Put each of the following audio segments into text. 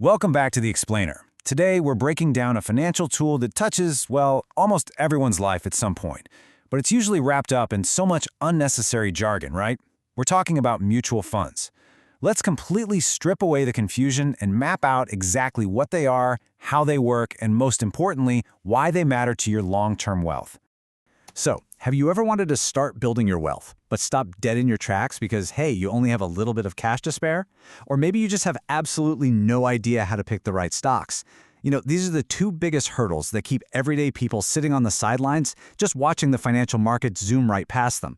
Welcome back to The Explainer. Today, we're breaking down a financial tool that touches, well, almost everyone's life at some point. But it's usually wrapped up in so much unnecessary jargon, right? We're talking about mutual funds. Let's completely strip away the confusion and map out exactly what they are, how they work, and most importantly, why they matter to your long-term wealth. So, have you ever wanted to start building your wealth, but stop dead in your tracks because, hey, you only have a little bit of cash to spare? Or maybe you just have absolutely no idea how to pick the right stocks. These are the two biggest hurdles that keep everyday people sitting on the sidelines, just watching the financial markets zoom right past them.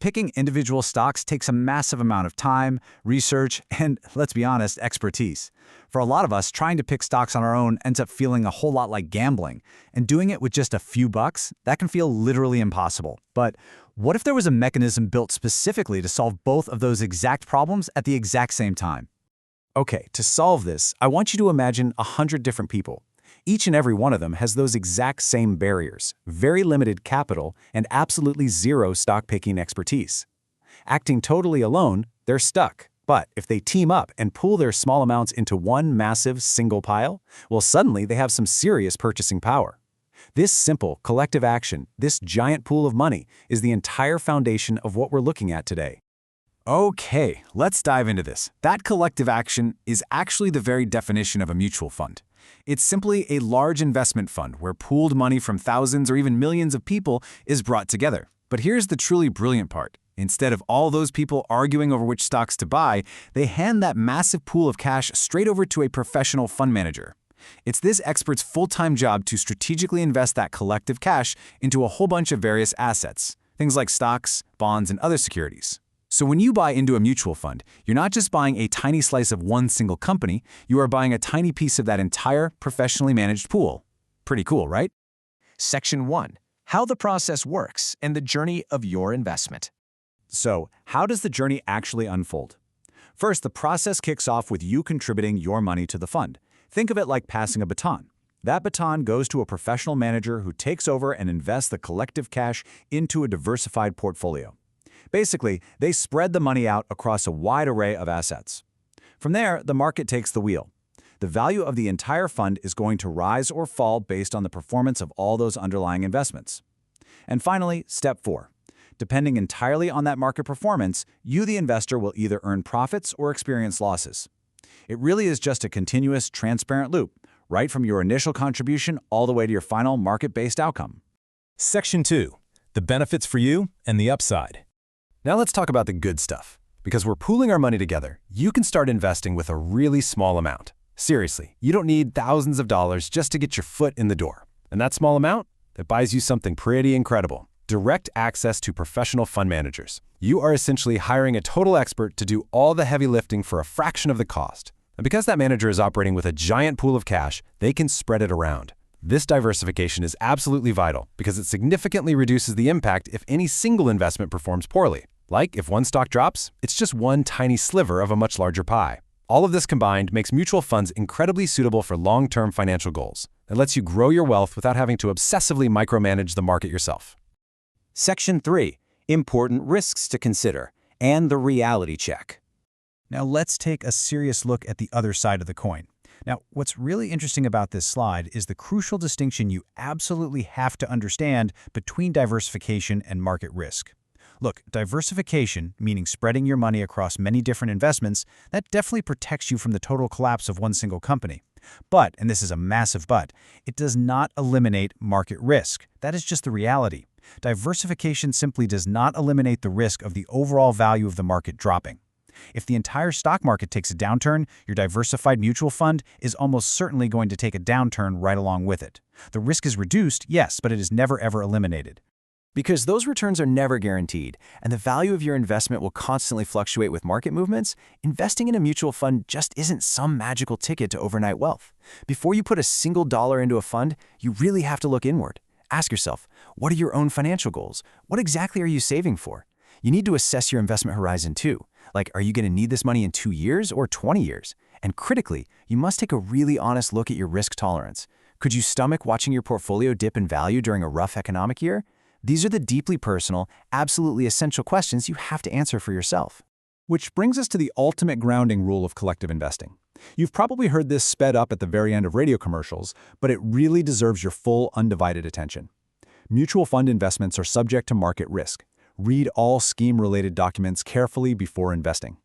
Picking individual stocks takes a massive amount of time, research, and, let's be honest, expertise. For a lot of us, trying to pick stocks on our own ends up feeling a whole lot like gambling, and doing it with just a few bucks, that can feel literally impossible. But what if there was a mechanism built specifically to solve both of those exact problems at the exact same time? Okay, to solve this, I want you to imagine 100 different people. Each and every one of them has those exact same barriers, very limited capital, and absolutely zero stock-picking expertise. Acting totally alone, they're stuck. But if they team up and pool their small amounts into one massive single pile, well, suddenly they have some serious purchasing power. This simple collective action, this giant pool of money, is the entire foundation of what we're looking at today. Okay, let's dive into this. That collective action is actually the very definition of a mutual fund. It's simply a large investment fund where pooled money from thousands or even millions of people is brought together. But here's the truly brilliant part. Instead of all those people arguing over which stocks to buy, they hand that massive pool of cash straight over to a professional fund manager. It's this expert's full-time job to strategically invest that collective cash into a whole bunch of various assets, things like stocks, bonds, and other securities. So when you buy into a mutual fund, you're not just buying a tiny slice of one single company, you are buying a tiny piece of that entire professionally managed pool. Pretty cool, right? Section 1. How the process works and the journey of your investment. So, how does the journey actually unfold? First, the process kicks off with you contributing your money to the fund. Think of it like passing a baton. That baton goes to a professional manager who takes over and invests the collective cash into a diversified portfolio. Basically, they spread the money out across a wide array of assets. From there, the market takes the wheel. The value of the entire fund is going to rise or fall based on the performance of all those underlying investments. And finally, step 4. Depending entirely on that market performance, you, the investor, will either earn profits or experience losses. It really is just a continuous, transparent loop, right from your initial contribution all the way to your final market-based outcome. Section 2. The benefits for you and the upside. Now let's talk about the good stuff. Because we're pooling our money together, you can start investing with a really small amount. Seriously, you don't need thousands of dollars just to get your foot in the door. And that small amount, that buys you something pretty incredible. Direct access to professional fund managers. You are essentially hiring a total expert to do all the heavy lifting for a fraction of the cost. And because that manager is operating with a giant pool of cash, they can spread it around. This diversification is absolutely vital because it significantly reduces the impact if any single investment performs poorly. Like if one stock drops, it's just one tiny sliver of a much larger pie. All of this combined makes mutual funds incredibly suitable for long-term financial goals. It lets you grow your wealth without having to obsessively micromanage the market yourself. Section 3. Important risks to consider and the reality check. Now let's take a serious look at the other side of the coin. Now, what's really interesting about this slide is the crucial distinction you absolutely have to understand between diversification and market risk. Look, diversification, meaning spreading your money across many different investments, that definitely protects you from the total collapse of one single company. But, and this is a massive but, it does not eliminate market risk. That is just the reality. Diversification simply does not eliminate the risk of the overall value of the market dropping. If the entire stock market takes a downturn, your diversified mutual fund is almost certainly going to take a downturn right along with it. The risk is reduced, yes, but it is never ever eliminated. Because those returns are never guaranteed, and the value of your investment will constantly fluctuate with market movements, investing in a mutual fund just isn't some magical ticket to overnight wealth. Before you put a single dollar into a fund, you really have to look inward. Ask yourself, what are your own financial goals? What exactly are you saving for? You need to assess your investment horizon too. Like, are you going to need this money in 2 years or 20 years? And critically, you must take a really honest look at your risk tolerance. Could you stomach watching your portfolio dip in value during a rough economic year? These are the deeply personal, absolutely essential questions you have to answer for yourself. Which brings us to the ultimate grounding rule of collective investing. You've probably heard this sped up at the very end of radio commercials, but it really deserves your full, undivided attention. Mutual fund investments are subject to market risk. Read all scheme-related documents carefully before investing.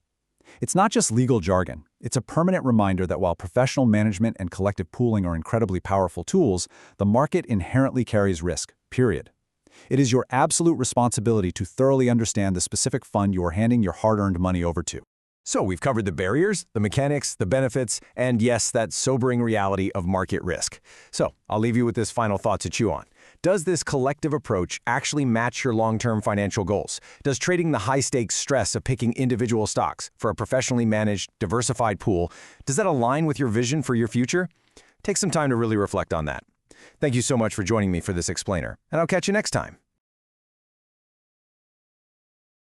It's not just legal jargon. It's a permanent reminder that while professional management and collective pooling are incredibly powerful tools, the market inherently carries risk, period. It is your absolute responsibility to thoroughly understand the specific fund you are handing your hard-earned money over to. So we've covered the barriers, the mechanics, the benefits, and yes, that sobering reality of market risk. So I'll leave you with this final thought to chew on. Does this collective approach actually match your long-term financial goals? Does trading the high-stakes stress of picking individual stocks for a professionally managed, diversified pool, does that align with your vision for your future? Take some time to really reflect on that. Thank you so much for joining me for this explainer, and I'll catch you next time.